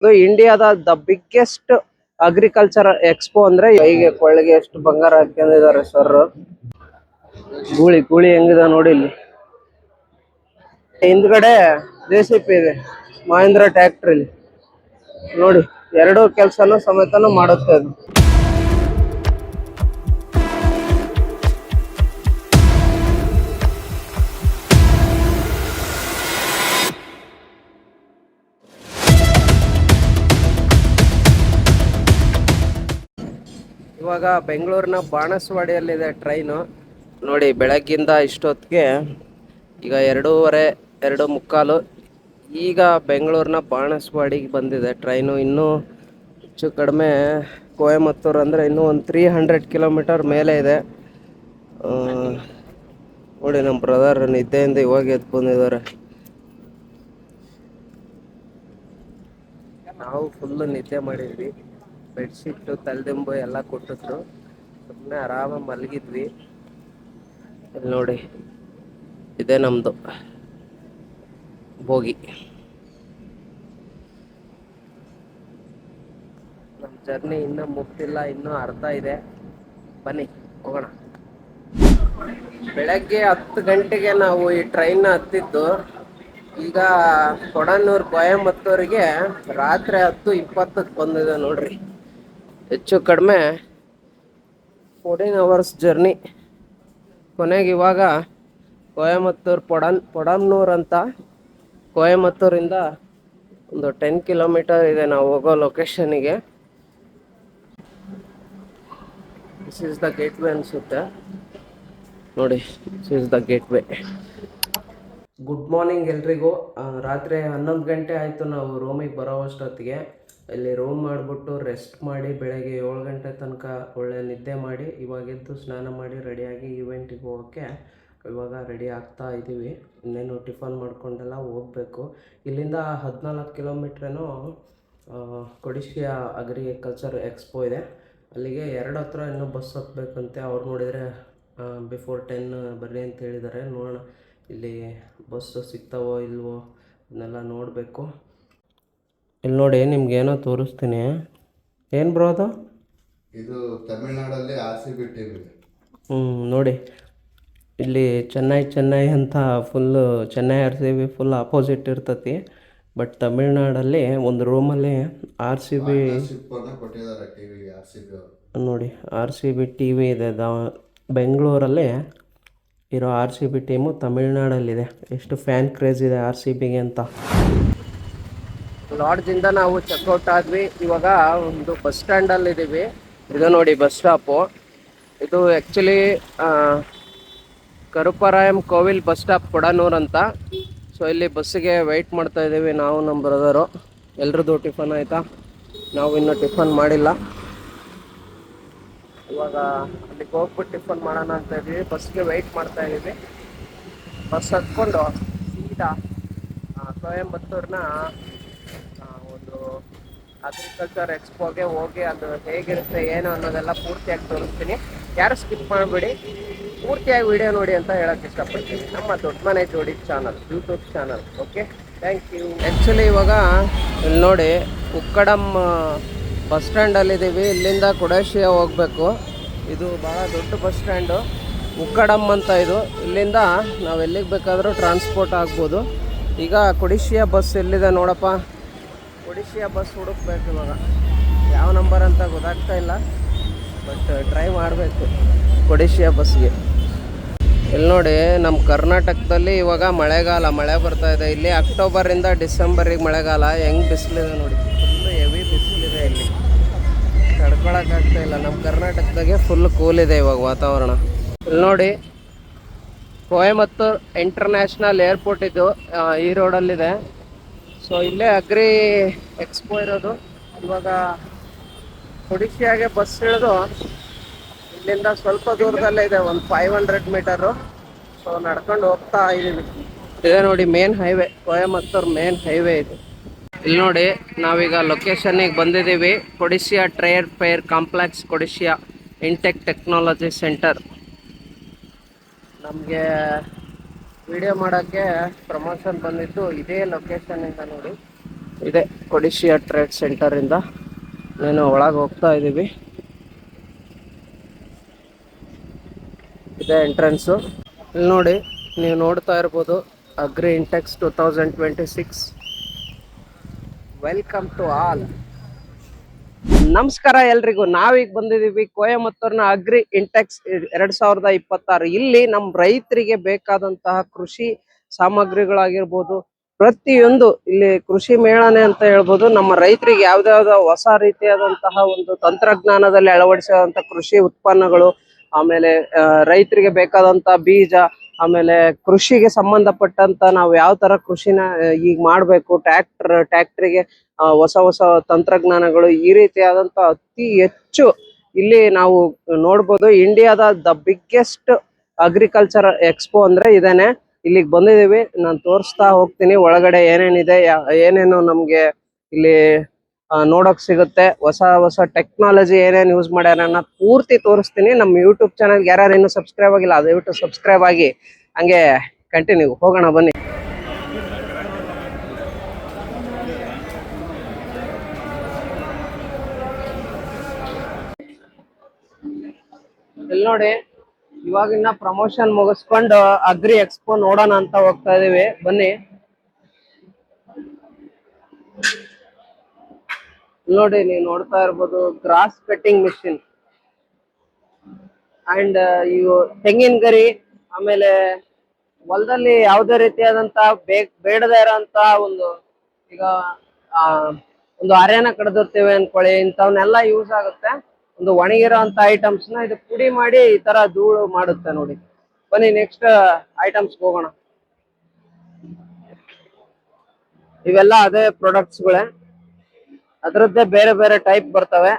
ಇದು ಇಂಡಿಯಾದ biggest agriculture expo ಅಂದ್ರೆ ಹೀಗೆ ಕೊಳ್ಳಿಗೆ ಎಷ್ಟು ಬಂಗಾರ ಹಾಕೊಂಡಿದ್ದಾರೆ ಸರ್. ಗೂಳಿ ಗೂಳಿ ಹೆಂಗಿದೆ ನೋಡಿ ಇಲ್ಲಿ. ಹಿಂದ್ಗಡೆ ಜೆಸಿಪಿ ಇದೆ, ಮಹೇಂದ್ರ ಟ್ರ್ಯಾಕ್ಟರ್ ಇಲ್ಲಿ ನೋಡಿ. ಎರಡು ಕೆಲಸನೂ ಸಮೇತನೂ ಮಾಡುತ್ತೆ ಅದು. ಇವಾಗ ಬೆಂಗಳೂರಿನ ಬಾಣಸವಾಡಿಯಲ್ಲಿದೆ ಟ್ರೈನು ನೋಡಿ. ಬೆಳಗ್ಗಿಂದ ಇಷ್ಟೊತ್ತಿಗೆ ಈಗ 2:30 2:45 ಈಗ ಬೆಂಗಳೂರಿನ ಬಾಣಸವಾಡಿಗೆ ಬಂದಿದೆ ಟ್ರೈನು. ಇನ್ನೂ ಹೆಚ್ಚು ಕಡಿಮೆ ಕೊಯಮತ್ತೂರು ಅಂದರೆ ಇನ್ನೂ ಒಂದು 300 ಕಿಲೋಮೀಟರ್ ಮೇಲೆ ಇದೆ ನೋಡಿ. ನಮ್ಮ ಬ್ರದರ್ ನಿದ್ದೆಯಿಂದ ಇವಾಗ ಎದ್ದು ಬಂದಿದ್ದಾರೆ. ನಾವು ಫುಲ್ಲು ನಿದ್ದೆ ಮಾಡಿದ್ವಿ. ಬೆಡ್ಶೀಟು ತಲೆದಿಂಬು ಎಲ್ಲ ಕೊಟ್ಟಿದ್ರು, ಸುಮ್ಮನೆ ಆರಾಮಾಗಿ ಮಲಗಿದ್ವಿ. ಇಲ್ಲಿ ನೋಡಿ, ಇದೇ ನಮ್ಮದು ಬೋಗಿ. ನಮ್ಮ ಜರ್ನಿ ಇನ್ನೂ ಮುಗ್ದಿಲ್ಲ, ಇನ್ನೂ ಅರ್ಧ ಇದೆ. ಬನ್ನಿ ಹೋಗೋಣ. ಬೆಳಗ್ಗೆ 10 ಗಂಟೆಗೆ ನಾವು ಈ ಟ್ರೈನ್ನ ಹತ್ತಿದ್ದು. ಈಗ ಕೊಡನ್ನೂರು ಕೊಯಮತ್ತೂರಿಗೆ ರಾತ್ರಿ 10:20 ಬಂದಿದೆ ನೋಡ್ರಿ. ಹೆಚ್ಚು ಕಡಿಮೆ 14 ಅವರ್ಸ್ ಜರ್ನಿ. ಕೊನೆಗೆ ಇವಾಗ ಕೊಯಮತ್ತೂರು ಪೊಡನ್ನೂರು ಅಂತ ಕೊಯಮತ್ತೂರಿಂದ ಒಂದು 10 ಕಿಲೋಮೀಟರ್ ಇದೆ ನಾವು ಹೋಗೋ ಲೊಕೇಶನ್ನಿಗೆ. This is the gateway ಅನಿಸುತ್ತೆ ನೋಡಿ. This is the gateway. Good morning ಎಲ್ರಿಗೂ. ರಾತ್ರಿ 11 ಗಂಟೆ ಆಯಿತು ನಾವು ರೂಮಿಗೆ ಬರೋ ಅಷ್ಟೊತ್ತಿಗೆ. ಇಲ್ಲಿ ರೂಮ್ ಮಾಡಿಬಿಟ್ಟು ರೆಸ್ಟ್ ಮಾಡಿ ಬೆಳಗ್ಗೆ 7 ಗಂಟೆ ತನಕ ಒಳ್ಳೆ ನಿದ್ದೆ ಮಾಡಿ ಇವಾಗೆದ್ದು ಸ್ನಾನ ಮಾಡಿ ರೆಡಿಯಾಗಿ ಈವೆಂಟಿಗೆ ಹೋಗೋಕ್ಕೆ ಇವಾಗ ರೆಡಿ ಆಗ್ತಾ ಇದ್ದೀವಿ. ಇನ್ನೇನು ಟಿಫನ್ ಮಾಡ್ಕೊಂಡೆಲ್ಲ ಹೋಗಬೇಕು. ಇಲ್ಲಿಂದ 14 ಕಿಲೋಮೀಟ್ರೇನೋ ಕೊಡಿಶಿಯಾ ಅಗ್ರಿಕಲ್ಚರ್ ಎಕ್ಸ್ಪೋ ಇದೆ. ಅಲ್ಲಿಗೆ 2 ಹತ್ರ ಇನ್ನೂ ಬಸ್ ಹತ್ತಬೇಕಂತೆ. ಅವ್ರು ನೋಡಿದರೆ ಬಿಫೋರ್ 10 ಬರ್ರಿ ಅಂತ ಹೇಳಿದ್ದಾರೆ. ನೋಡೋಣ ಇಲ್ಲಿ ಬಸ್ಸು ಸಿಗ್ತಾವೋ ಇಲ್ವೋ ಅದನ್ನೆಲ್ಲ ನೋಡಬೇಕು. ಇಲ್ಲಿ ನೋಡಿ, ನಿಮ್ಗೇನೋ ತೋರಿಸ್ತೀನಿ. ಏನು ಬ್ರೋ ಅದು? ಇದು ತಮಿಳ್ನಾಡಲ್ಲಿ RCB ಟೀಮ್ ಇದೆ. ನೋಡಿ ಇಲ್ಲಿ ಚೆನ್ನೈ ಅಂತ full Chennai RCB full opposite ಇರ್ತತಿ. ಬಟ್ ತಮಿಳ್ನಾಡಲ್ಲಿ ಒಂದು ರೂಮಲ್ಲಿ RCB ಕೊಟ್ಟಿದ್ದಾರೆ ಟಿವಿಗೆ. RCB ನೋಡಿ, RCB TV ಇದೆ. ಬೆಂಗಳೂರಲ್ಲಿ ಇರೋ RCB ಟೀಮು ತಮಿಳ್ನಾಡಲ್ಲಿದೆ. ಎಷ್ಟು ಫ್ಯಾನ್ ಕ್ರೇಜ್ ಇದೆ RCBಗೆ ಅಂತ. ಲಾಡ್ಜಿಂದ ನಾವು ಚೆಕ್ಔಟ್ ಆದ್ವಿ. ಇವಾಗ ಒಂದು ಬಸ್ ಸ್ಟ್ಯಾಂಡಲ್ಲಿ ಇದ್ದೀವಿ. ಇದು ನೋಡಿ ಬಸ್ ಸ್ಟಾಪು. ಇದು ಆ್ಯಕ್ಚುಲಿ ಕರುಪರಾಯಂ ಕೋವಿಲ್ ಬಸ್ ಸ್ಟಾಪ್ ಕೊಡನೂರು ಅಂತ. ಸೊ ಇಲ್ಲಿ ಬಸ್ಸಿಗೆ ವೆಯ್ಟ್ ಮಾಡ್ತಾ ಇದ್ದೀವಿ ನಾವು, ನಮ್ಮ ಬ್ರದರು. ಎಲ್ರದ್ದು ಟಿಫನ್ ಆಯಿತಾ? ನಾವು ಇನ್ನೂ ಟಿಫನ್ ಮಾಡಿಲ್ಲ. ಇವಾಗ ಅಲ್ಲಿಗೆ ಹೋಗ್ಬಿಟ್ಟು ಟಿಫನ್ ಮಾಡೋಣ ಅಂತ ಇದ್ದೀವಿ. ಬಸ್ಗೆ ವೆಯ್ಟ್ ಮಾಡ್ತಾ ಇದ್ದೀವಿ. ಬಸ್ ಹತ್ಕೊಂಡು ಸೀದಾ ಕೊಯಂಬತ್ತೂರಿನ ಒಂದು ಅಗ್ರಿಕಲ್ಚರ್ ಎಕ್ಸ್ಪೋಗೆ ಹೋಗಿ ಅದು ಹೇಗಿರುತ್ತೆ ಏನು ಅನ್ನೋದೆಲ್ಲ ಪೂರ್ತಿಯಾಗಿ ತೋರಿಸ್ತೀನಿ. ಯಾರು ಸ್ಕಿಪ್ ಮಾಡಬೇಡಿ, ಪೂರ್ತಿಯಾಗಿ ವಿಡಿಯೋ ನೋಡಿ ಅಂತ ಹೇಳೋಕ್ಕೆ ಇಷ್ಟಪಡ್ತೀನಿ. ನಮ್ಮ ದೊಡ್ಡ ಮನೆ ಜೋಡಿ channel, YouTube channel. Okay, thank you. Actually ಇವಾಗ ಇಲ್ಲಿ ನೋಡಿ ಉಕ್ಕಡಂ ಬಸ್ ಸ್ಟ್ಯಾಂಡಲ್ಲಿದ್ದೀವಿ. ಇಲ್ಲಿಂದ ಕೊಡೇಶಿಯಾ ಹೋಗಬೇಕು. ಇದು ಭಾಳ ದೊಡ್ಡ ಬಸ್ ಸ್ಟ್ಯಾಂಡು, ಉಕ್ಕಡಂ ಅಂತ ಇದು. ಇಲ್ಲಿಂದ ನಾವು ಎಲ್ಲಿಗೆ ಬೇಕಾದರೂ ಟ್ರಾನ್ಸ್ಪೋರ್ಟ್ ಆಗ್ಬೋದು. ಈಗ ಕೊಡಿಶಿಯಾ ಬಸ್ ಎಲ್ಲಿದೆ ನೋಡಪ್ಪ. ಕೊಡಿಶಿಯಾ ಬಸ್ ಹುಡುಕ್ಬೇಕು ಇವಾಗ. ಯಾವ ನಂಬರ್ ಅಂತ ಗೊತ್ತಾಗ್ತಾ ಇಲ್ಲ, ಬಟ್ ಟ್ರೈ ಮಾಡಬೇಕು ಕೊಡಿಶಿಯಾ ಬಸ್ಗೆ. ಇಲ್ಲಿ ನೋಡಿ, ನಮ್ಮ ಕರ್ನಾಟಕದಲ್ಲಿ ಇವಾಗ ಮಳೆಗಾಲ, ಮಳೆ ಬರ್ತಾ ಇದೆ. ಇಲ್ಲಿ ಅಕ್ಟೋಬರಿಂದ ಡಿಸೆಂಬರಿಗೆ ಮಳೆಗಾಲ. ಹೆಂಗೆ ಬಿಸಿಲಿದೆ ನೋಡಿ, ಫುಲ್ಲು ಹೆವಿ ಬಿಸಿಲಿದೆ. ಇಲ್ಲಿ ತಡ್ಕೊಳಕ್ಕಾಗ್ತಾ ಇಲ್ಲ. ನಮ್ಮ ಕರ್ನಾಟಕದಾಗೆ ಫುಲ್ ಕೂಲ್ ಇದೆ ಇವಾಗ ವಾತಾವರಣ. ಇಲ್ಲಿ ನೋಡಿ, ಕೊಯಮತ್ತೂರು ಇಂಟರ್ನ್ಯಾಷನಲ್ ಏರ್ಪೋರ್ಟ್ ಇದು ಈ ರೋಡಲ್ಲಿದೆ. ಸೊ ಇಲ್ಲೇ ಅಗ್ರಿ ಎಕ್ಸ್ಪೋ ಇರೋದು. ಇವಾಗ ಕೊಡಿಶಿಯಾಗೆ ಬಸ್ ಇಳಿದು ಇಲ್ಲಿಂದ ಸ್ವಲ್ಪ ದೂರದಲ್ಲೇ ಇದೆ, ಒಂದು 500 ಮೀಟರು. ಸೊ ನಡ್ಕೊಂಡು ಹೋಗ್ತಾ ಇದ್ದೀವಿ. ಇದೆ ನೋಡಿ main highway, Coimbatore main highway ಇದು. ಇಲ್ಲಿ ನೋಡಿ, ನಾವೀಗ ಲೊಕೇಶನ್ನಿಗೆ ಬಂದಿದ್ದೀವಿ. Codissia trade fair complex, Codissia Intec technology centre. ನಮಗೆ ವಿಡಿಯೋ ಮಾಡೋಕ್ಕೆ ಪ್ರಮೋಷನ್ ಬಂದಿದ್ದು ಇದೇ ಲೊಕೇಶನ್ನಿಂದ ನೋಡಿ. ಇದೆ ಕೊಡಿಶಿಯಾ ಟ್ರೇಡ್ ಸೆಂಟರ್ ಇಂದ ನಾನು ಒಳಗೆ ಹೋಗ್ತಾ ಇದ್ದೀವಿ. ಇದೆ ಎಂಟ್ರೆನ್ಸು. ಇಲ್ಲಿ ನೋಡಿ, ನೀವು ನೋಡ್ತಾ ಇರ್ಬೋದು Agri Intex 2026. Welcome to all. ನಮಸ್ಕಾರ ಎಲ್ರಿಗೂ. ನಾವೀಗ ಬಂದಿದ್ದೀವಿ ಕೊಯಮತ್ತೂರ್ನ ಅಗ್ರಿ ಇಂಟೆಕ್ಸ್ 2026. ಇಲ್ಲಿ ನಮ್ಮ ರೈತರಿಗೆ ಬೇಕಾದಂತಹ ಕೃಷಿ ಸಾಮಗ್ರಿಗಳಾಗಿರ್ಬೋದು, ಪ್ರತಿಯೊಂದು ಇಲ್ಲಿ ಕೃಷಿ ಮೇಳನೆ ಅಂತ ಹೇಳ್ಬೋದು. ನಮ್ಮ ರೈತರಿಗೆ ಯಾವ್ದಾವ್ದು ಹೊಸ ರೀತಿಯಾದಂತಹ ಒಂದು ತಂತ್ರಜ್ಞಾನದಲ್ಲಿ ಅಳವಡಿಸುವಂತ ಕೃಷಿ ಉತ್ಪನ್ನಗಳು, ಆಮೇಲೆ ರೈತರಿಗೆ ಬೇಕಾದಂತ ಬೀಜ, ಆಮೇಲೆ ಕೃಷಿಗೆ ಸಂಬಂಧಪಟ್ಟಂತ ನಾವು ಯಾವ ತರ ಕೃಷಿನ ಈಗ ಮಾಡ್ಬೇಕು, ಟ್ರ್ಯಾಕ್ಟರ್ಗೆ ಹೊಸ ಹೊಸ ತಂತ್ರಜ್ಞಾನಗಳು, ಈ ರೀತಿಯಾದಂತ ಅತಿ ಹೆಚ್ಚು ಇಲ್ಲಿ ನಾವು ನೋಡ್ಬೋದು. ಇಂಡಿಯಾದ ದ ಬಿಗ್ಗೆಸ್ಟ್ ಅಗ್ರಿಕಲ್ಚರ್ ಎಕ್ಸ್ಪೋ ಅಂದ್ರೆ ಇದೇನೆ. ಇಲ್ಲಿಗೆ ಬಂದಿದೀವಿ, ನಾನು ತೋರಿಸ್ತಾ ಹೋಗ್ತೀನಿ ಒಳಗಡೆ ಏನೇನಿದೆ, ಏನೇನು ನಮ್ಗೆ ಇಲ್ಲಿ ನೋಡಕ್ ಸಿಗುತ್ತೆ, ಹೊಸ ಹೊಸ ಟೆಕ್ನಾಲಜಿ ಏನೇನು ಯೂಸ್ ಮಾಡ್ಯಾರ ಅನ್ನೋದು ಪೂರ್ತಿ ತೋರಿಸ್ತೀನಿ. ನಮ್ಮ ಯೂಟ್ಯೂಬ್ ಚಾನಲ್ ಯಾರು ಇನ್ನೂ ಸಬ್ಸ್ಕ್ರೈಬ್ ಆಗಿಲ್ಲ, ದಯವಿಟ್ಟು ಸಬ್ಸ್ಕ್ರೈಬ್ ಆಗಿ ಹಂಗೆ ಕಂಟಿನ್ಯೂ ಹೋಗೋಣ ಬನ್ನಿ. ಇಲ್ಲಿ ನೋಡಿ, ಇವಾಗಿನ್ನ ಪ್ರಮೋಷನ್ ಮುಗಿಸ್ಕೊಂಡು ಅಗ್ರಿ ಎಕ್ಸ್ಪೋ ನೋಡೋಣ ಅಂತ ಹೋಗ್ತಾ ಇದೀವಿ, ಬನ್ನಿ. ನೋಡಿ, ನೀವು ನೋಡ್ತಾ ಇರ್ಬೋದು ಗ್ರಾಸ್ ಕಟ್ಟಿಂಗ್ ಮಿಷಿನ್ ಅಂಡ್ ಇವು ತೆಂಗಿನ ಗರಿ, ಆಮೇಲೆ ಹೊಲದಲ್ಲಿ ಯಾವುದೇ ರೀತಿಯಾದಂತ ಬೇಡದೇ ಇರೋಂತ ಒಂದು, ಈಗ ಒಂದು ಅರೆನ ಕಡ್ದಿರ್ತೀವಿ ಅನ್ಕೊಳ್ಳಿ, ಇಂಥವನ್ನೆಲ್ಲ ಯೂಸ್ ಆಗುತ್ತೆ. ಒಂದು ಒಣಗಿರೋ ಅಂತ ಐಟಮ್ಸ್ ನ ಇದು ಪುಡಿ ಮಾಡಿ ಈ ತರ ಧೂಳು ಮಾಡುತ್ತೆ ನೋಡಿ. ಬನ್ನಿ ನೆಕ್ಸ್ಟ್ ಐಟಮ್ಸ್ ಹೋಗೋಣ. ಇವೆಲ್ಲ ಅದೇ ಪ್ರಾಡಕ್ಟ್ಸ್ ಗಳೇ, ಅದರದ್ದೇ ಬೇರೆ ಬೇರೆ ಟೈಪ್ ಬರ್ತವೆ.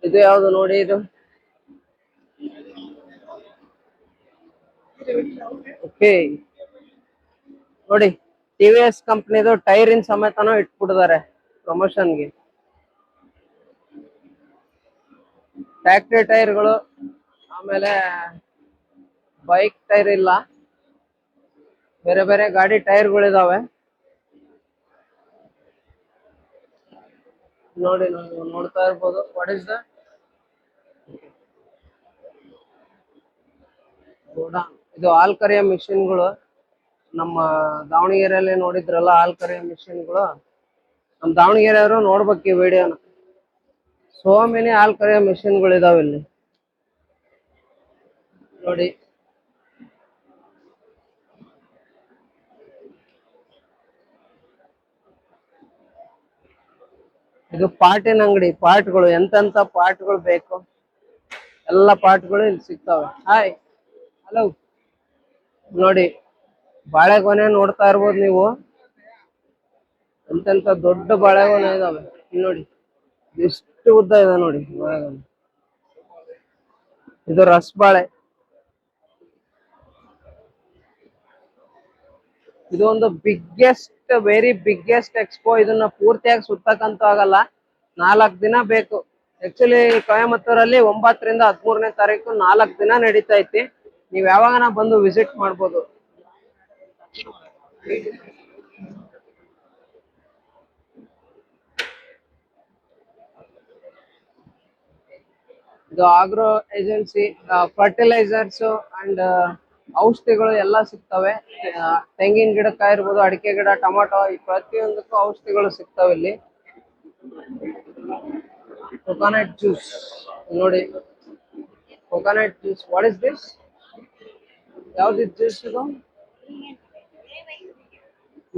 ಇದು ಯಾವ್ದು ನೋಡಿ, ಇದು ಓಕೆ ನೋಡಿ, TVS ಕಂಪ್ನಿದು ಟೈರಿನ ಸಮೇತನೂ ಇಟ್ಬಿಟ್ಟಿದ್ದಾರೆ ಪ್ರಮೋಷನ್ಗೆ. ಟ್ಯಾಕ್ಟ್ರಿ ಟೈರ್ಗಳು, ಆಮೇಲೆ ಬೈಕ್ ಟೈರ್ ಇಲ್ಲ, ಬೇರೆ ಬೇರೆ ಗಾಡಿ ಟೈರ್ಗಳಿದಾವೆ ನೋಡಿ. ನಾವು ನೋಡ್ತಾ ಇರ್ಬೋದು. ವಾಟ್ ಇಸ್ ದ ಇದು ಹಾಲ್ ಕರಿಯೋ ಮಿಷಿನ್ಗಳು. ನಮ್ಮ ದಾವಣಗೆರೆಯಲ್ಲಿ ನೋಡಿದ್ರಲ್ಲ ಹಾಲ್ ಕರಿಯೋ ಮಿಷಿನ್ಗಳು, ನಮ್ಮ ದಾವಣಗೆರೆಯವರು ನೋಡ್ಬೇಕು ಈ ವಿಡಿಯೋನ. ಸೋ ಮೆನಿ ಹಾಲ್ ಕರಿಯೋ ಮಿಷಿನ್ಗಳು ಇದಾವೆ ಇಲ್ಲಿ ನೋಡಿ. ಇದು ಪಾರ್ಟಿನ ಅಂಗಡಿ. ಪಾರ್ಟ್ಗಳು, ಎಂತೆಂತ ಪಾರ್ಟ್ಗಳು ಬೇಕು ಎಲ್ಲ ಪಾರ್ಟ್ಗಳು ಇಲ್ಲಿ ಸಿಗ್ತವೆ. Hi, hello. ನೋಡಿ, ಬಾಳೆಗೊನೆ ನೋಡ್ತಾ ಇರ್ಬೋದು ನೀವು, ಎಂತೆಂತ ದೊಡ್ಡ ಬಾಳೆಗೊನೆ ಇದಾವೆ ಇಲ್ಲಿ ನೋಡಿ. ಎಷ್ಟು ಉದ್ದ ಇದೆ ನೋಡಿ ಬಾಳೆಗೊನೆ. ಇದು ರಸಬಾಳೆ. ಇದು ಒಂದು ಬಿಗ್ಗೆಸ್ಟ್, ವೆರಿ ಬಿಗ್ಗೆಸ್ಟ್ ಎಕ್ಸ್ಪೋ. ಇದನ್ನ ಪೂರ್ತಿಯಾಗಿ ಸುತ್ತಕ್ಕಂತೂ ಆಗಲ್ಲ, 4 ದಿನ ಬೇಕು. ಆಕ್ಚುಲಿ ಕೊಯಮತ್ತೂರಲ್ಲಿ 9 ರಿಂದ 13ನೇ ತಾರೀಕು 4 ದಿನ ನಡೀತಾ ಐತಿ. ನೀವ್ ಯಾವಾಗನ ಬಂದು ವಿಸಿಟ್ ಮಾಡ್ಬೋದು. ಇದು ಆಗ್ರೋ ಏಜೆನ್ಸಿ, ಫರ್ಟಿಲೈಸರ್ಸ್ ಅಂಡ್ ಔಷಧಿಗಳು ಎಲ್ಲ ಸಿಗ್ತವೆ. ತೆಂಗಿನ ಗಿಡಕ್ಕಾಗಿರ್ಬೋದು, ಅಡಿಕೆ ಗಿಡ, ಟೊಮಾಟೊ, ಈ ಪ್ರತಿಯೊಂದಕ್ಕೂ ಔಷಧಿಗಳು ಸಿಗ್ತವೆ ಇಲ್ಲಿ. ಕೊಕೊನಟ್ ಜ್ಯೂಸ್ ನೋಡಿ, coconut juice. What is this? ಯಾವ್ದು ಜ್ಯೂಸ್ ಇದು?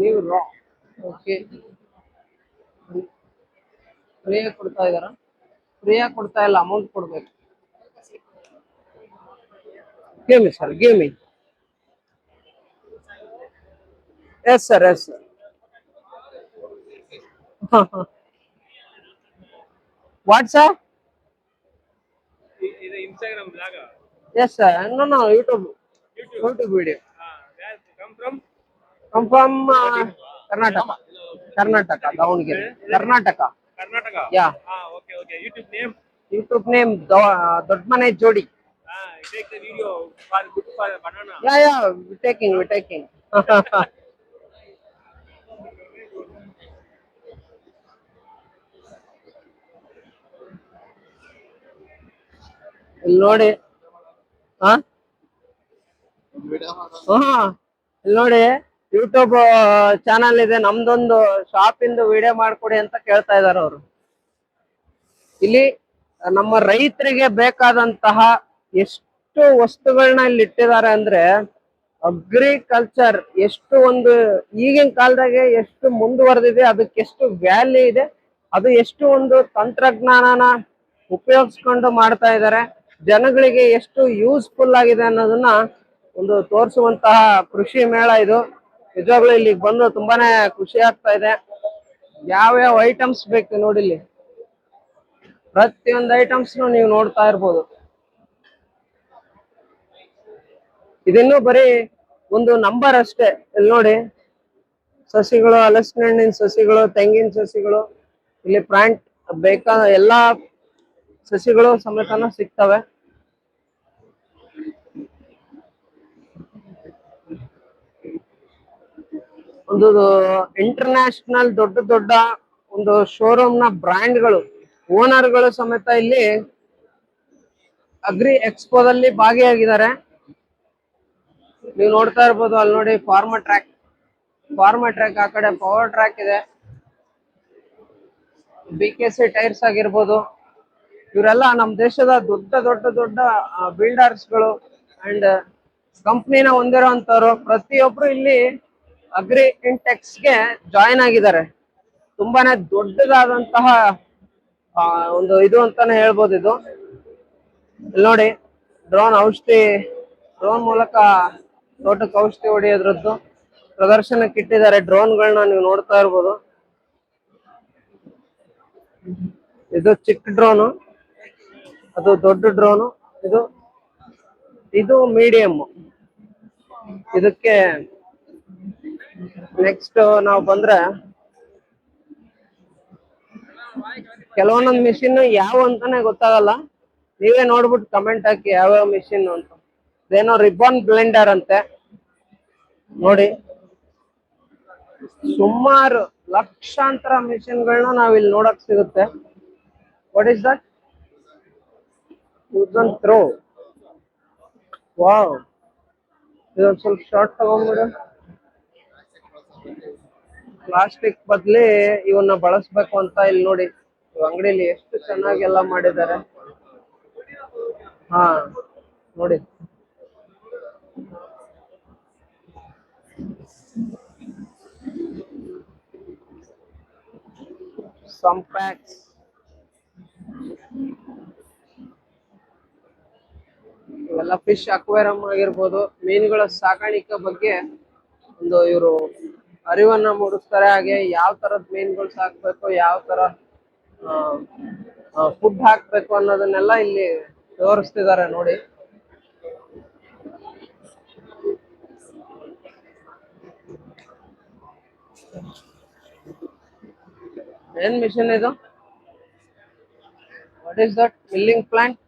ನೀವು ರಾ, ಓಕೆ. ಫ್ರೀಯಾಗಿ ಕೊಡ್ತಾ ಇದಾರ? ಫ್ರೀಯಾಗಿ ಕೊಡ್ತಾ ಇಲ್ಲ, ಅಮೌಂಟ್ ಕೊಡ್ಬೇಕು. Give me sir, give me. Yes sir, yes sir. What sir? Instagram blogger. Yes sir. No, YouTube video. Where come from? Come from Karnataka, Davangere. Karnataka. Karnataka. Yeah. Okay. YouTube name? Dodmane Jodi. You take the video for good for banana. Yeah, we're taking. ಇಲ್ಲಿ ನೋಡಿ. ಹಾ ಇಲ್ಲಿ ನೋಡಿ, YouTube channel ಇದೆ, ನಮ್ದೊಂದು shop ಇಂದು video ಮಾಡ್ಕೊಡಿ ಅಂತ ಕೇಳ್ತಾ ಇದಾರೆ ಅವರು. ಇಲ್ಲಿ ನಮ್ಮ ರೈತರಿಗೆ ಬೇಕಾದಂತಹ ಎಷ್ಟು ವಸ್ತುಗಳನ್ನ ಇಲ್ಲಿ ಇಟ್ಟಿದ್ದಾರೆ ಅಂದ್ರೆ, ಅಗ್ರಿಕಲ್ಚರ್ ಎಷ್ಟು ಒಂದು ಈಗಿನ ಕಾಲದಾಗೆ ಎಷ್ಟು ಮುಂದುವರೆದಿದೆ, ಅದಕ್ಕೆ ಎಷ್ಟು ವ್ಯಾಲ್ಯೂ ಇದೆ, ಅದು ಎಷ್ಟು ಒಂದು ತಂತ್ರಜ್ಞಾನನ ಉಪಯೋಗಿಸ್ಕೊಂಡು ಮಾಡ್ತಾ ಇದ್ದಾರೆ, ಜನಗಳಿಗೆ ಎಷ್ಟು ಯೂಸ್ಫುಲ್ ಆಗಿದೆ ಅನ್ನೋದನ್ನ ಒಂದು ತೋರಿಸುವಂತಹ ಕೃಷಿ ಮೇಳ ಇದು. ನಿಜವಾಗ್ಲೂ ಇಲ್ಲಿಗೆ ಬಂದು ತುಂಬಾನೇ ಖುಷಿ ಆಗ್ತಾ ಇದೆ. ಯಾವ್ಯಾವ ಐಟಮ್ಸ್ ಬೇಕು ನೋಡಿ, ಇಲ್ಲಿ ಪ್ರತಿಯೊಂದು ಐಟಮ್ಸ್ ನೀವು ನೋಡ್ತಾ ಇರ್ಬೋದು. ಇದಿನ್ನೂ ಬರೀ ಒಂದು ನಂಬರ್ ಅಷ್ಟೇ. ಇಲ್ಲಿ ನೋಡಿ, ಸಸಿಗಳು, ಹಲಸಿನ ಹಣ್ಣಿನ ಸಸಿಗಳು, ತೆಂಗಿನ ಸಸಿಗಳು, ಇಲ್ಲಿ ಪ್ಲಾಂಟ್ ಬೇಕಾದ ಎಲ್ಲಾ ಸಸಿಗಳು ಸಮೇತನ ಸಿಗ್ತವೆ. ಒಂದು ಇಂಟರ್ನ್ಯಾಷನಲ್ ದೊಡ್ಡ ದೊಡ್ಡ ಒಂದು ಶೋರೂಮ್ ನ ಬ್ರ್ಯಾಂಡ್ಗಳು, ಓನರ್ಗಳು ಸಮೇತ ಇಲ್ಲಿ ಅಗ್ರಿ ಎಕ್ಸ್ಪೋದಲ್ಲಿ ಭಾಗಿಯಾಗಿದ್ದಾರೆ. ನೀವು ನೋಡ್ತಾ ಇರ್ಬೋದು, ಅಲ್ಲಿ ನೋಡಿ ಫಾರ್ಮಾ ಟ್ರ್ಯಾಕ್ ಆ ಕಡೆ ಪವರ್ ಟ್ರ್ಯಾಕ್ ಇದೆ. BKC ಟೈರ್ಸ್ ಆಗಿರ್ಬೋದು, ಇವರೆಲ್ಲ ನಮ್ಮ ದೇಶದ ದೊಡ್ಡ ದೊಡ್ಡ ದೊಡ್ಡ ಬಿಲ್ಡರ್ಸ್ಗಳು ಅಂಡ್ ಕಂಪ್ನಿನ ಹೊಂದಿರೋ ಅಂತವ್ರು. ಪ್ರತಿಯೊಬ್ರು ಇಲ್ಲಿ ಅಗ್ರಿ ಇಂಟೆಕ್ಸ್ಗೆ ಜಾಯಿನ್ ಆಗಿದ್ದಾರೆ. ತುಂಬಾನೇ ದೊಡ್ಡದಾದಂತಹ ಒಂದು ಇದು ಅಂತಾನೆ ಹೇಳ್ಬೋದು ಇದು. ಇಲ್ಲಿ ನೋಡಿ, ಡ್ರೋನ್ ಮೂಲಕ ತೋಟಕ್ಕೆ ಔಷಧಿ ಹೊಡೆಯೋದ್ರದ್ದು ಪ್ರದರ್ಶನಕ್ಕೆ ಇಟ್ಟಿದ್ದಾರೆ. ಡ್ರೋನ್ಗಳನ್ನ ನೀವು ನೋಡ್ತಾ ಇರ್ಬೋದು. ಇದು ಚಿಕ್ಕ ಡ್ರೋನು, ಅದು ದೊಡ್ಡ ಡ್ರೋನು, ಇದು ಮೀಡಿಯಮ್. ಇದಕ್ಕೆ ನೆಕ್ಸ್ಟ್ ನಾವು ಬಂದ್ರೆ, ಕೆಲವೊಂದೊಂದು ಮಿಷಿನ್ ಯಾವ ಅಂತಾನೆ ಗೊತ್ತಾಗಲ್ಲ. ನೀವೇ ನೋಡ್ಬಿಟ್ಟು ಕಮೆಂಟ್ ಹಾಕಿ ಯಾವ್ಯಾವ ಮಿಷಿನ್ ಅಂತ. ಇದೇನೋ ರಿಬ್ಬನ್ ಬ್ಲೆಂಡರ್ ಅಂತೆ ನೋಡಿ. ಸುಮಾರು ಲಕ್ಷಾಂತರ ಮಿಷಿನ್ಗಳನ್ನ ನಾವಿಲ್ಲಿ ನೋಡಕ್ ಸಿಗುತ್ತೆ. What is that? Use and throw. Wow, ಇದೊಂದು ಸ್ವಲ್ಪ ಶಾರ್ಟ್ ತಗೊಂಡ್ಬಿಡು. ಪ್ಲಾಸ್ಟಿಕ್ ಬದ್ಲಿ ಇವನ್ನ ಬಳಸ್ಬೇಕು ಅಂತ ಇಲ್ಲಿ ನೋಡಿ, ಅಂಗಡಿಯಲ್ಲಿ ಎಷ್ಟು ಚೆನ್ನಾಗಿ ಎಲ್ಲ ಮಾಡಿದ್ದಾರೆ. ಹಾ ನೋಡಿ, some packs. ಇವೆಲ್ಲ ಫಿಶ್ ಅಕ್ವೇರಿಯಂ ಆಗಿರ್ಬೋದು. ಮೀನುಗಳ ಸಾಕಾಣಿಕೆ ಬಗ್ಗೆ ಒಂದು ಇವರು ಅರಿವನ್ನ ಮೂಡಿಸ್ತಾರೆ. ಹಾಗೆ ಯಾವ ತರದ ಮೀನುಗಳು ಸಾಕ್ಬೇಕು, ಯಾವ ತರ ಫುಡ್ ಹಾಕ್ಬೇಕು ಅನ್ನೋದನ್ನೆಲ್ಲ ಇಲ್ಲಿ ತೋರಿಸ್ತಿದ್ದಾರೆ ನೋಡಿ. ಏನ್ ಮಿಷನ್ ಇದು? What is that? Milling plant,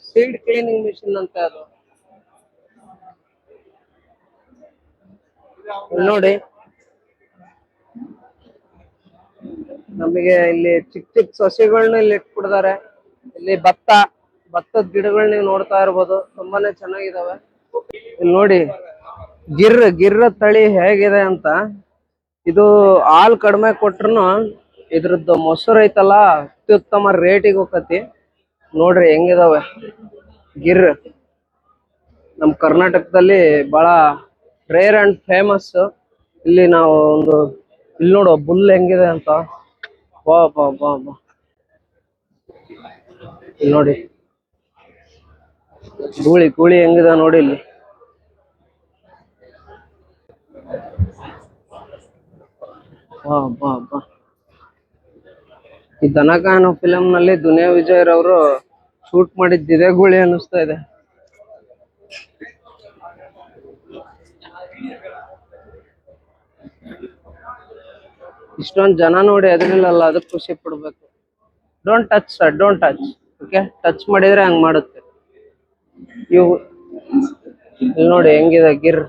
seed cleaning machine ಅಂತ ಅದು. ನೋಡಿ, ನಮಗೆ ಇಲ್ಲಿ ಚಿಕ್ಕ ಚಿಕ್ಕ ಸಸಿಗಳನ್ನ ಇಲ್ಲಿ ಇಟ್ಬಿಡ್ತಾರೆ. ಇಲ್ಲಿ ಭತ್ತದ ಗಿಡಗಳನ್ನ ನೀವು ನೋಡ್ತಾ ಇರ್ಬೋದು, ತುಂಬಾನೇ ಚೆನ್ನಾಗಿದಾವೆ. ಇಲ್ಲಿ ನೋಡಿ, ಗಿರ್ರ ತಳಿ ಹೇಗಿದೆ ಅಂತ. ಇದು ಹಾಲ್ ಕಡಿಮೆ ಕೊಟ್ರು ಇದ್ರದ್ದು ಮೊಸರು ಐತಲ್ಲ ಅತ್ಯುತ್ತಮ ರೇಟಿಗೆ ಹೋಗತಿ. ನೋಡ್ರಿ ಹೆಂಗಿದಾವೆ ಗಿರ್. ನಮ್ ಕರ್ನಾಟಕದಲ್ಲಿ ಬಹಳ ರೇರ್ ಅಂಡ್ ಫೇಮಸ್. ಇಲ್ಲಿ ನಾವು ಇಲ್ಲಿ ನೋಡು ಬುಲ್ ಹೆಂಗಿದೆ ಅಂತ. ಬಾ ಬಾ ಬಾ ಬಾ, ಇಲ್ಲಿ ನೋಡಿ ಗೂಳಿ ಹೆಂಗಿದೆ ನೋಡಿ ಇಲ್ಲಿ. ಬಾ ಬಾ ಬಾ. ಈ ದನಕಾಯನ ಫಿಲಂ ನಲ್ಲಿ ದುನಿಯಾ ವಿಜಯ್ ರವರು ಶೂಟ್ ಮಾಡಿದ್ದಿದೆ ಗೂಳಿ ಅನ್ನಿಸ್ತಾ ಇದೆ. ಇಷ್ಟೊಂದು ಜನ ನೋಡಿ ಎದ್ರಿಲ್ಲಲ್ಲ, ಅದಕ್ಕೆ ಖುಷಿ ಪಡ್ಬೇಕು. Don't touch sir, don't touch. Okay, touch ಮಾಡಿದ್ರೆ ಹಂಗ್ ಮಾಡುತ್ತೆ. ಇವು ಇಲ್ಲಿ ನೋಡಿ ಹೆಂಗಿದೆ ಗಿರ್.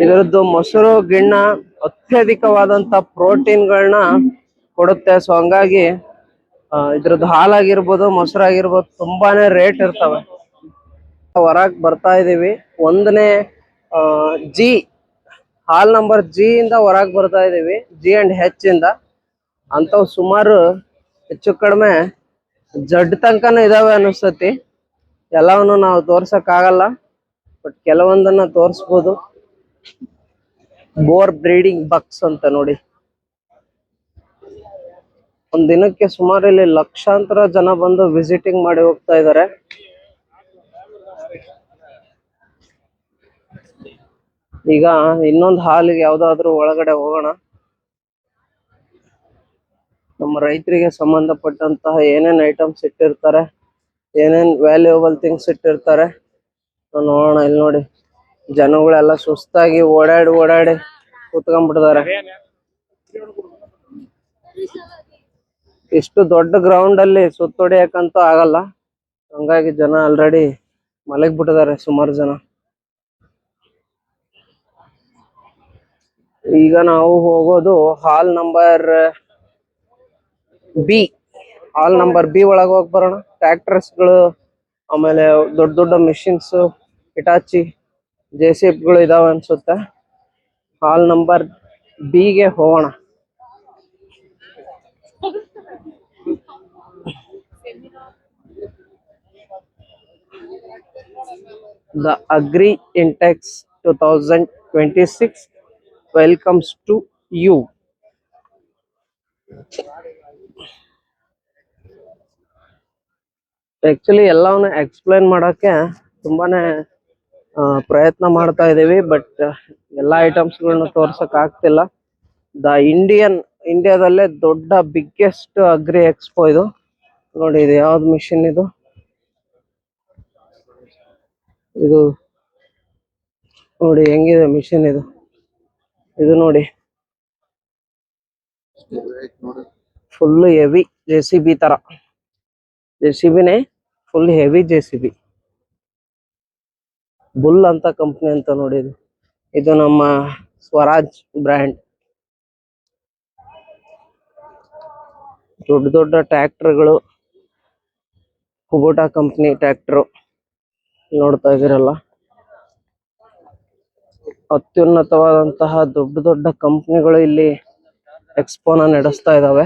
ಇದರದ್ದು ಮೊಸರು ಗಿಣ್ಣ ಅತ್ಯಧಿಕವಾದಂತ ಪ್ರೋಟೀನ್ಗಳನ್ನ ಕೊಡುತ್ತೆ. ಸೊ ಹಂಗಾಗಿ ಇದ್ರದ್ದು ಹಾಲಾಗಿರ್ಬೋದು, ಮೊಸರಾಗಿರ್ಬೋದು ತುಂಬಾನೇ ರೇಟ್ ಇರ್ತವೆ. ಹೊರಗ್ ಬರ್ತಾ ಇದೀವಿ. 1ನೇ ಜಿ ಹಾಲ್ ನಂಬರ್ ಜಿ ಇಂದ ಹೊರಗ್ ಬರ್ತಾ ಇದೀವಿ, G&H ಇಂದ. ಅಂತವ್ ಸುಮಾರು ಹೆಚ್ಚು ಕಡಿಮೆ ಜಡ್ ತನಕನೂ ಇದಾವೆ ಅನಿಸ್ತತಿ. ಎಲ್ಲವನ್ನು ನಾವು ತೋರ್ಸಕ್ ಆಗಲ್ಲ, ಬಟ್ ಕೆಲವೊಂದನ್ನ ತೋರ್ಸ್ಬೋದು. ಬೋರ್ ಬ್ರೀಡಿಂಗ್ ಬಕ್ಸ್ ಅಂತ ನೋಡಿ. ಒಂದ್ ದಿನಕ್ಕೆ ಸುಮಾರು ಇಲ್ಲಿ ಲಕ್ಷಾಂತರ ಜನ ಬಂದು ವಿಸಿಟಿಂಗ್ ಮಾಡಿ ಹೋಗ್ತಾ ಇದಾರೆ. ಈಗ ಇನ್ನೊಂದು ಹಾಲಿಗೆ ಯಾವ್ದಾದ್ರು ಒಳಗಡೆ ಹೋಗೋಣ. ನಮ್ಮ ರೈತರಿಗೆ ಸಂಬಂಧಪಟ್ಟಂತಹ ಏನೇನ್ ಐಟಮ್ಸ್ ಇಟ್ಟಿರ್ತಾರೆ, ಏನೇನ್ ವ್ಯಾಲ್ಯೂಯಬಲ್ ಥಿಂಗ್ಸ್ ಇಟ್ಟಿರ್ತಾರೆ ನೋಡೋಣ. ಇಲ್ಲಿ ನೋಡಿ, ಜನಗಳೆಲ್ಲ ಸುಸ್ತಾಗಿ ಓಡಾಡಿ ಕೂತ್ಕೊಂಡ್ಬಿಟ್ಟಿದ್ದಾರೆ. ಇಷ್ಟು ದೊಡ್ಡ ಗ್ರೌಂಡ್ ಅಲ್ಲಿ ಸುತ್ತೊಡಿಯಕ್ಕಂತೂ ಆಗಲ್ಲ, ಹಂಗಾಗಿ ಜನ ಆಲ್ರೆಡಿ ಮಲಗಿಬಿಟ್ಟಿದ್ದಾರೆ ಸುಮಾರು ಜನ. ಈಗ ನಾವು ಹೋಗೋದು ಹಾಲ್ ನಂಬರ್ ಬಿ ಒಳಗೆ ಹೋಗಿ ಬರೋಣ. ಟ್ರ್ಯಾಕ್ಟರ್ಸ್ಗಳು, ಆಮೇಲೆ ದೊಡ್ಡ ದೊಡ್ಡ ಮಿಷಿನ್ಸ್, ಹಿಟಾಚಿ, JCBಗಳು ಇದಾವೆ ಅನ್ಸುತ್ತೆ. ಹಾಲ್ ನಂಬರ್ ಬಿಗೆ ಹೋಗೋಣ. The Agri Intex 2026 welcomes to you. Actually ಎಲ್ಲವನ್ನ ಎಕ್ಸ್ಪ್ಲೈನ್ ಮಾಡಕ್ಕೆ ತುಂಬಾನೇ ಪ್ರಯತ್ನ ಮಾಡ್ತಾ ಇದೀವಿ, ಬಟ್ ಎಲ್ಲಾ ಐಟಮ್ಸ್ಗಳನ್ನ ತೋರ್ಸಕ್ ಆಗ್ತಿಲ್ಲ. ಇಂಡಿಯಾದಲ್ಲೇ ದೊಡ್ಡ ಬಿಗ್ಗೆಸ್ಟ್ ಅಗ್ರಿ ಎಕ್ಸ್ಪೋ ಇದು. ನೋಡಿ, ಇದು ಯಾವ್ದು ಮಿಷಿನ್ ಇದು ನೋಡಿ ಹೆಂಗಿದೆ ಮಿಷಿನ್ ಇದು ನೋಡಿ, ಫುಲ್ ಹೆವಿ JCB ತರ. JCBನೇ ಫುಲ್ ಹೆವಿ JCB. ಬುಲ್ ಅಂತ ಕಂಪ್ನಿ ಅಂತ ನೋಡಿ. ಇದು ನಮ್ಮ ಸ್ವರಾಜ್ ಬ್ರ್ಯಾಂಡ್. ದೊಡ್ಡ ದೊಡ್ಡ ಟ್ರ್ಯಾಕ್ಟರ್ಗಳು, ಕುಬೋಟಾ ಕಂಪ್ನಿ ಟ್ರ್ಯಾಕ್ಟರ್ ನೋಡ್ತಾ ಇದೀರಲ್ಲ. ಅತ್ಯುನ್ನತವಾದಂತಹ ದೊಡ್ಡ ದೊಡ್ಡ ಕಂಪ್ನಿಗಳು ಇಲ್ಲಿ ಎಕ್ಸ್ಪೋನ ನಡೆಸ್ತಾ ಇದಾವೆ.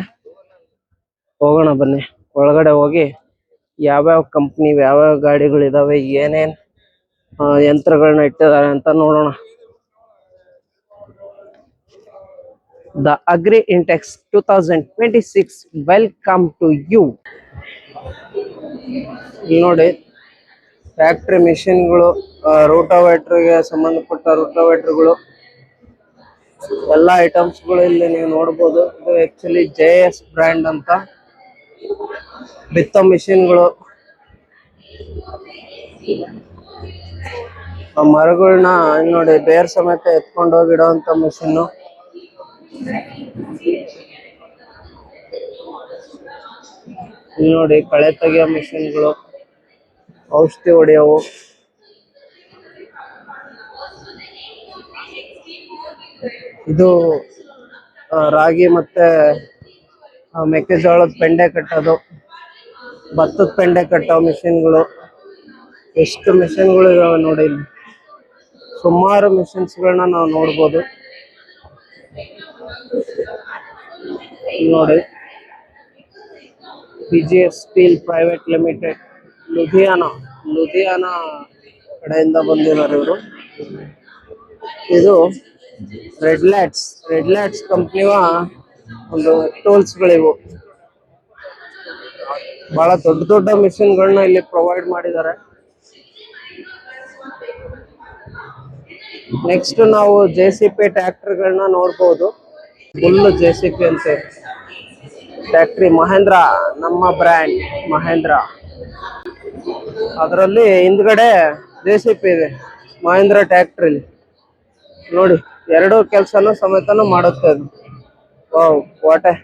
ಹೋಗೋಣ ಬನ್ನಿ, ಒಳಗಡೆ ಹೋಗಿ ಯಾವ್ಯಾವ ಕಂಪ್ನಿ, ಯಾವ್ಯಾವ ಗಾಡಿಗಳಿದಾವೆ, ಏನೇನ್ ಯಂತ್ರಗಳನ್ನ ಇಟ್ಟಿದ್ದಾರೆ ಅಂತ ನೋಡೋಣ. The Agri Intex 2026 welcome to you. ನೋಡಿ, ಫ್ಯಾಕ್ಟ್ರಿ ಮಿಷಿನ್ಗಳು, ರೋಟಾವೇಟರ್ಗೆ ಸಂಬಂಧಪಟ್ಟ ರೋಟಾವೇಟರ್ಗಳು, ಎಲ್ಲ ಐಟಮ್ಸ್ಗಳು ಇಲ್ಲಿ ನೀವು ನೋಡ್ಬೋದು. ಇದು ಆಕ್ಚುಲಿ JS ಬ್ರ್ಯಾಂಡ್ ಅಂತ. ಬಿತ್ತೋ ಮಿಷಿನ್ಗಳು, ಮರಗಳನ್ನ ನೋಡಿ ಬೇರ್ ಸಮೇತ ಎತ್ಕೊಂಡು ಹೋಗಿಡೋಂತ ಮಿಷಿನ್. ಇಲ್ಲಿ ನೋಡಿ, ಕಳೆ ತೆಗಿಯೋ ಮಿಷಿನ್ಗಳು, ಔಷಧಿ ಹೊಡೆಯವು, ಇದು ರಾಗಿ ಮತ್ತೆ ಮೆಕ್ಕೆಜೋಳದ ಪೆಂಡೆ ಕಟ್ಟೋದು, ಭತ್ತದ ಪೆಂಡೆ ಕಟ್ಟೋ ಮಿಷಿನ್ಗಳು. ಎಷ್ಟು ಮಿಷಿನ್ಗಳು ಇದಾವೆ ನೋಡಿ. ಇಲ್ಲಿ ಸುಮಾರು ಮಿಷಿನ್ಸ್ಗಳನ್ನ ನಾವು ನೋಡ್ಬೋದು. ನೋಡಿ, PGS steel private limited, Ludhiana ಕಡೆಯಿಂದ ಬಂದಿದ್ದಾರೆ ಇವರು. ಇದು ರೆಡ್ ಲ್ಯಾಟ್ಸ್ ಕಂಪ್ನಿಯ ಒಂದು ಟೂಲ್ಸ್ಗಳಿವು. ಬಹಳ ದೊಡ್ಡ ದೊಡ್ಡ ಮಿಷಿನ್ಗಳನ್ನ ಇಲ್ಲಿ ಪ್ರೊವೈಡ್ ಮಾಡಿದ್ದಾರೆ. ನೆಕ್ಸ್ಟ್ ನಾವು JCB ಟ್ರ್ಯಾಕ್ಟರ್ಗಳನ್ನ ನೋಡ್ಬೋದು. ಫುಲ್ JCB ಅಂತ ಫ್ಯಾಕ್ಟ್ರಿ, ಮಹೇಂದ್ರ, ನಮ್ಮ ಬ್ರ್ಯಾಂಡ್ ಮಹೇಂದ್ರ. ಅದರಲ್ಲಿ ಹಿಂದ್ಗಡೆ JCB ಇದೆ, ಮಹೇಂದ್ರ ಟ್ರ್ಯಾಕ್ಟ್ರಿಲಿ. ನೋಡಿ, ಎರಡು ಕೆಲಸನೂ ಸಮೇತನೂ ಮಾಡುತ್ತೆ ಅದು. Wow, what A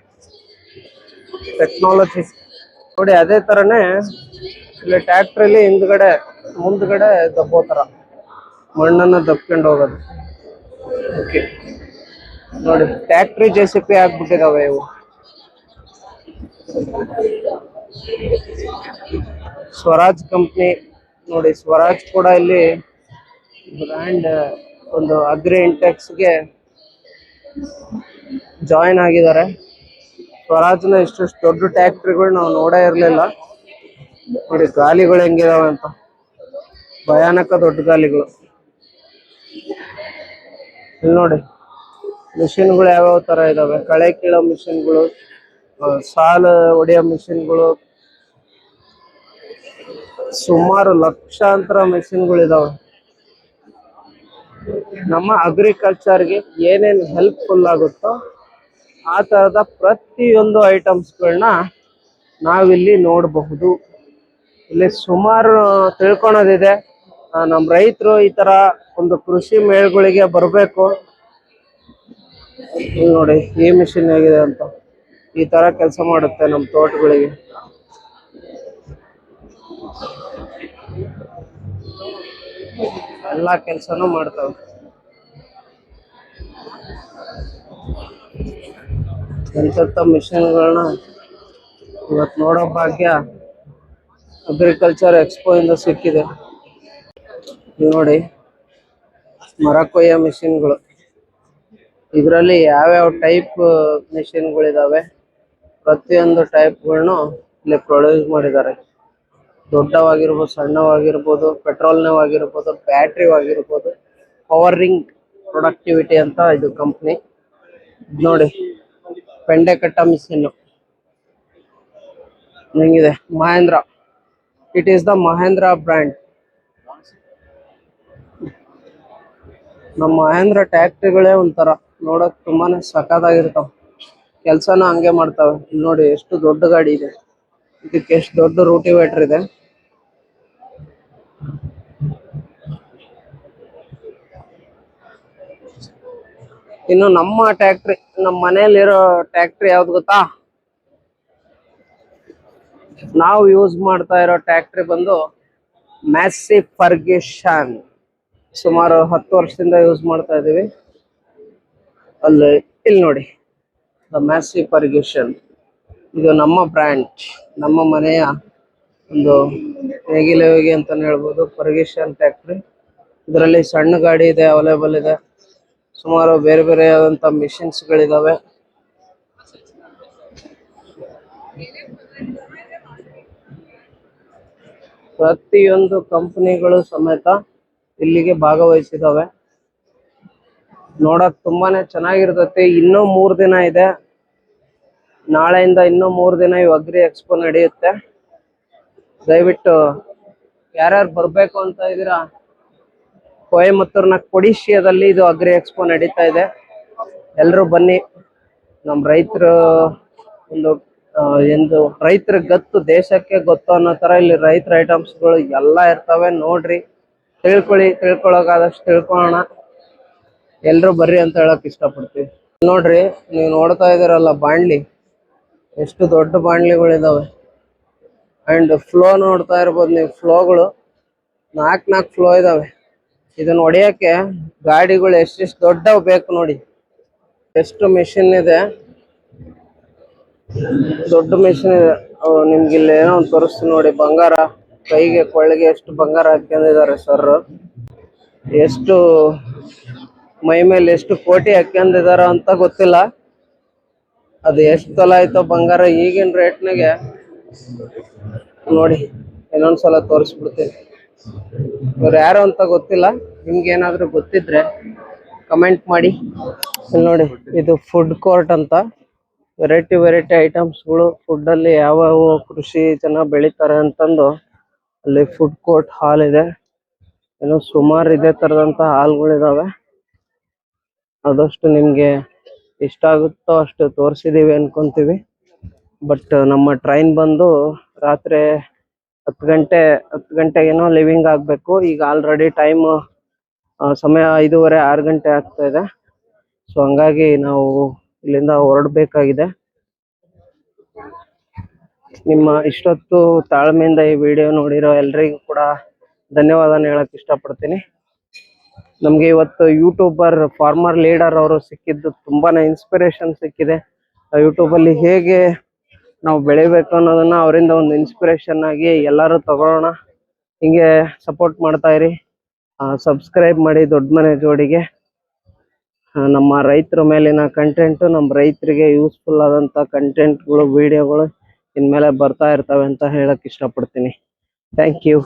technology. ನೋಡಿ, ಅದೇ ತರನೇ ಇಲ್ಲಿ ಟ್ರ್ಯಾಕ್ಟ್ರಲ್ಲಿ ಮುಂದ್ಗಡೆ ದಬ್ಬೋತರ ಮಣ್ಣನ್ನ ದಬ್ಕೊಂಡು ಹೋಗೋದು. ಓಕೆ, ನೋಡಿ, ಟ್ರ್ಯಾಕ್ಟ್ರಿ JCB ಆಗ್ಬಿಟ್ಟಿದಾವೆ ಇವು. ಸ್ವರಾಜ್ ಕಂಪ್ನಿ ನೋಡಿ, ಸ್ವರಾಜ್ ಕೂಡ ಇಲ್ಲಿ ಬ್ರ್ಯಾಂಡ್ ಒಂದು ಅಗ್ರಿ ಇಂಟೆಕ್ಸ್ಗೆ ಜಾಯಿನ್ ಆಗಿದ್ದಾರೆ. ಸ್ವರಾಜ್ನ ಇಷ್ಟು ದೊಡ್ಡ ಟ್ಯಾಕ್ಟ್ರಿಗಳು ನಾವು ನೋಡೇ ಇರಲಿಲ್ಲ. ನೋಡಿ ಗಾಲಿಗಳು ಹೆಂಗಿದಾವೆ ಅಂತ, ಭಯಾನಕ ದೊಡ್ಡ ಗಾಲಿಗಳು. ಇಲ್ಲಿ ನೋಡಿ ಮಿಷಿನ್ಗಳು ಯಾವ್ಯಾವ ತರ ಇದಾವೆ, ಕಳೆ ಕೀಳೋ ಮಿಷಿನ್ಗಳು, ಸಾಲು ಹೊಡೆಯೋ ಮಿಷಿನ್ಗಳು, ಸುಮಾರು ಲಕ್ಷಾಂತರ ಮಿಷಿನ್ಗಳು ಇದಾವೆ. ನಮ್ಮ ಅಗ್ರಿಕಲ್ಚರ್ಗೆ ಏನೇನು ಹೆಲ್ಪ್ಫುಲ್ ಆಗುತ್ತೋ ಆ ತರದ ಪ್ರತಿಯೊಂದು ಐಟಮ್ಸ್ಗಳನ್ನ ನಾವಿಲ್ಲಿ ನೋಡಬಹುದು. ಇಲ್ಲಿ ಸುಮಾರು ತಿಳ್ಕೊಳೋದಿದೆ. ನಮ್ಮ ರೈತರು ಈ ತರ ಒಂದು ಕೃಷಿ ಮೇಳಗಳಿಗೆ ಬರಬೇಕು. ನೋಡಿ ಈ ಮಿಷಿನ್ ಹೇಗಿದೆ ಅಂತ, ಈ ತರ ಕೆಲಸ ಮಾಡುತ್ತೆ ನಮ್ಮ ತೋಟಗಳಿಗೆ. ಎಲ್ಲಾ ಕೆಲಸನೂ ಮಾಡ್ತಾವೆ. ಎಂತೆಂಥ ಮಿಷಿನ್ಗಳನ್ನ ಇವತ್ತು ನೋಡೋ ಭಾಗ್ಯ ಅಗ್ರಿಕಲ್ಚರ್ ಎಕ್ಸ್ಪೋ ಇಂದ ಸಿಕ್ಕಿದೆ. ನೋಡಿ ಮರ ಕೊಯ್ಯೋ ಮಿಷಿನ್ಗಳು, ಇದರಲ್ಲಿ ಯಾವ್ಯಾವ ಟೈಪ್ ಮಿಷಿನ್ಗಳಿದಾವೆ ಪ್ರತಿಯೊಂದು ಟೈಪ್ಗಳನ್ನು ಇಲ್ಲಿ ಪ್ರೊಡ್ಯೂಸ್ ಮಾಡಿದ್ದಾರೆ. ದೊಡ್ಡವಾಗಿರ್ಬೋದು, ಸಣ್ಣವಾಗಿರ್ಬೋದು, ಪೆಟ್ರೋಲ್ನವಾಗಿರ್ಬೋದು, ಬ್ಯಾಟ್ರಿವಾಗಿರ್ಬೋದು, ಪವರಿಂಗ್ ಪ್ರೊಡಕ್ಟಿವಿಟಿ ಅಂತ ಇದು ಕಂಪ್ನಿ. ನೋಡಿ ಪೆಂಡೆ ಕಟ್ಟ ಮಿಷಿನ್ ಹೆಂಗಿದೆ, Mahindra. It is the Mahindra brand. ನಮ್ಮ ಮಹೇಂದ್ರ ಟ್ಯಾಕ್ಟ್ರಿಗಳೇ ಒಂಥರ ನೋಡಕ್ ತುಂಬಾನೇ ಸಖತ್ತಾಗಿರ್ತಾವ, ಕೆಲ್ಸನ ಹಂಗೆ ಮಾಡ್ತಾವೆ. ಇಲ್ಲಿ ನೋಡಿ ಎಷ್ಟು ದೊಡ್ಡ ಗಾಡಿ ಇದೆ, ಇದಕ್ಕೆ ಎಷ್ಟು ದೊಡ್ಡ ರೂಟಿವೇಟರ್ ಇದೆ. ಇನ್ನು ನಮ್ಮ ಟ್ಯಾಕ್ಟ್ರಿ, ನಮ್ಮ ಮನೆಯಲ್ಲಿರೋ ಟ್ಯಾಕ್ಟ್ರಿ ಯಾವ್ದು ಗೊತ್ತಾ? ನಾವು ಯೂಸ್ ಮಾಡ್ತಾ ಇರೋ ಟ್ಯಾಕ್ಟ್ರಿ ಬಂದು ಮ್ಯಾಸಿ ಫರ್ಗ್ಯೂಷನ್. ಸುಮಾರು 10 ವರ್ಷದಿಂದ ಯೂಸ್ ಮಾಡ್ತಾ ಇದೀವಿ. ಇಲ್ಲಿ ನೋಡಿ ದ ಮ್ಯಾಸಿ ಫರ್ಗ್ಯೂಷನ್. ಇದು ನಮ್ಮ ಬ್ರ್ಯಾಂಡ್, ನಮ್ಮ ಮನೆಯ ಒಂದು ನೇಗಿಲುವಿಗೆ ಅಂತಾನೆ ಹೇಳ್ಬೋದು, ಫರ್ಗ್ಯೂಷನ್ ಟ್ಯಾಕ್ಟ್ರಿ. ಇದರಲ್ಲಿ ಸಣ್ಣ ಗಾಡಿ ಇದೆ, ಅವೈಲೇಬಲ್ ಇದೆ. ಸುಮಾರು ಬೇರೆ ಬೇರೆ ಆದಂತ ಮಿಷಿನ್ಸ್ ಗಳಿದಾವೆ. ಪ್ರತಿಯೊಂದು ಕಂಪನಿಗಳು ಸಮೇತ ಇಲ್ಲಿಗೆ ಭಾಗವಹಿಸಿದಾವೆ. ನೋಡಕ್ ತುಂಬಾನೇ ಚೆನ್ನಾಗಿರ್ತೈತಿ. ಇನ್ನೂ 3 ದಿನ ಇದೆ, ನಾಳೆಯಿಂದ ಇನ್ನೂ 3 ದಿನ ಈ ಅಗ್ರಿ ಎಕ್ಸ್ಪೋ ನಡೆಯುತ್ತೆ. ದಯವಿಟ್ಟು ಯಾರ್ಯಾರು ಬರ್ಬೇಕು ಅಂತ ಇದೀರಾ, ಕೊಯಮತ್ತೂರ್ನ ಕೊಡಿಶಿಯಾದಲ್ಲಿ ಇದು ಅಗ್ರಿ ಎಕ್ಸ್ಪೋ ನಡೀತಾ ಇದೆ. ಎಲ್ರು ಬನ್ನಿ. ನಮ್ಮ ರೈತರು ಒಂದು ರೈತರ ಗತ್ತು ದೇಶಕ್ಕೆ ಗೊತ್ತು ಅನ್ನೋ ತರ ಇಲ್ಲಿ ರೈತರ ಐಟಮ್ಸ್ಗಳು ಎಲ್ಲ ಇರ್ತವೆ. ನೋಡ್ರಿ, ತಿಳ್ಕೊಳ್ಳೋಕಾದಷ್ಟು ತಿಳ್ಕೊಳ್ಳೋಣ. ಎಲ್ರು ಬರ್ರಿ ಅಂತ ಹೇಳಕ್ ಇಷ್ಟಪಡ್ತೀವಿ. ನೋಡ್ರಿ, ನೀವು ನೋಡ್ತಾ ಇದೀರಲ್ಲ ಬಾಣ್ಲಿ, ಎಷ್ಟು ದೊಡ್ಡ ಬಾಣ್ಲಿಗಳಿದಾವೆ. ಅಂಡ್ ಫ್ಲೋ ನೋಡ್ತಾ ಇರ್ಬೋದು ನೀವು, ಫ್ಲೋಗಳು 4 ಫ್ಲೋ ಇದಾವೆ. ಇದನ್ನ ಹೊಡೆಯಕ್ಕೆ ಗಾಡಿಗಳು ಎಷ್ಟೆಷ್ಟು ದೊಡ್ಡವು ಬೇಕು ನೋಡಿ. ಎಷ್ಟು ಮೆಷಿನ್ ಇದೆ, ದೊಡ್ಡ ಮೆಷಿನ್ ಇದೆ. ನಿಮ್ಗೆ ಇಲ್ಲಿ ಏನೋ ಒಂದು ತೋರಿಸ್ತೀನಿ ನೋಡಿ, ಬಂಗಾರ ಕೈಗೆ ಕೊಳ್ಳಿಗೆ ಎಷ್ಟು ಬಂಗಾರ ಹಾಕೊಂಡಿದ್ದಾರೆ ಸರ್. ಎಷ್ಟು ಮೈ ಮೇಲೆ ಎಷ್ಟು ಕೋಟಿ ಹಾಕೊಂಡಿದಾರ ಅಂತ ಗೊತ್ತಿಲ್ಲ. ಅದು ಎಷ್ಟು ತೊಲ ಆಯ್ತೋ ಬಂಗಾರ ಈಗಿನ ರೇಟ್ನಾಗೆ ನೋಡಿ. ಇನ್ನೊಂದ್ಸಲ ತೋರಿಸ್ಬಿಡ್ತೀನಿ. ಇವ್ರು ಯಾರು ಅಂತ ಗೊತ್ತಿಲ್ಲ, ನಿಮ್ಗೆ ಏನಾದ್ರು ಗೊತ್ತಿದ್ರೆ ಕಮೆಂಟ್ ಮಾಡಿ. ಇಲ್ಲಿ ನೋಡಿ, ಇದು ಫುಡ್ ಕೋರ್ಟ್ ಅಂತ. ವೆರೈಟಿ ಐಟಮ್ಸ್ಗಳು, ಫುಡ್ ಅಲ್ಲಿ ಯಾವ ಕೃಷಿ ಜನ ಬೆಳಿತಾರೆ ಅಂತಂದು ಅಲ್ಲಿ ಫುಡ್ ಕೋರ್ಟ್ ಹಾಲ್ ಇದೆ. ಏನೋ ಸುಮಾರು ಇದೇ ತರದಂತ ಹಾಲ್ಗಳಿದಾವೆ. ಆದಷ್ಟು ನಿಮ್ಗೆ ಇಷ್ಟ ಆಗುತ್ತೋ ಅಷ್ಟು ತೋರಿಸಿದೀವಿ ಅನ್ಕೊಂತೀವಿ. ಬಟ್ ನಮ್ಮ ಟ್ರೈನ್ ಬಂದು ರಾತ್ರಿ 10 ಗಂಟೆಗೇನೋ ಲಿವಿಂಗ್ ಆಗ್ಬೇಕು. ಈಗ ಆಲ್ರೆಡಿ ಟೈಮ್ ಸಮಯ 5:30 6 ಗಂಟೆ ಆಗ್ತಾ ಇದೆ. ಸೊ ಹಂಗಾಗಿ ನಾವು ಇಲ್ಲಿಂದ ಹೊರಡ್ಬೇಕಾಗಿದೆ. ನಿಮ್ಮ ಇಷ್ಟೊತ್ತು ತಾಳ್ಮೆಯಿಂದ ಈ ವಿಡಿಯೋ ನೋಡಿರೋ ಎಲ್ರಿಗೂ ಕೂಡ ಧನ್ಯವಾದನ ಹೇಳಕ್ ಇಷ್ಟಪಡ್ತೀನಿ. ನಮ್ಗೆ ಇವತ್ತು ಯೂಟ್ಯೂಬರ್ ಫಾರ್ಮರ್ ಲೀಡರ್ ಅವರು ಸಿಕ್ಕಿದ್ದು ತುಂಬಾನೇ ಇನ್ಸ್ಪಿರೇಷನ್ ಸಿಕ್ಕಿದೆ. ಯೂಟ್ಯೂಬ್ ಅಲ್ಲಿ ಹೇಗೆ ನಾವು ಬೆಳಿಬೇಕು ಅನ್ನೋದನ್ನ ಅವರಿಂದ ಒಂದು ಇನ್ಸ್ಪಿರೇಷನ್ ಆಗಿ ಎಲ್ಲರೂ ತಗೊಳ್ಳೋಣ. ಹಿಂಗೆ ಸಪೋರ್ಟ್ ಮಾಡ್ತಾ ಇರಿ. ಸಬ್ಸ್ಕ್ರೈಬ್ ಮಾಡಿ ದೊಡ್ಡ ಮನೆ ಜೋಡಿಗೆ. ನಮ್ಮ ರೈತರ ಮೇಲಿನ ಕಂಟೆಂಟು, ನಮ್ಮ ರೈತರಿಗೆ ಯೂಸ್ಫುಲ್ ಆದಂಥ ಕಂಟೆಂಟ್ಗಳು, ವಿಡಿಯೋಗಳು ಇನ್ಮೇಲೆ ಬರ್ತಾ ಇರ್ತವೆ ಅಂತ ಹೇಳಕ್ ಇಷ್ಟಪಡ್ತೀನಿ. Thank you.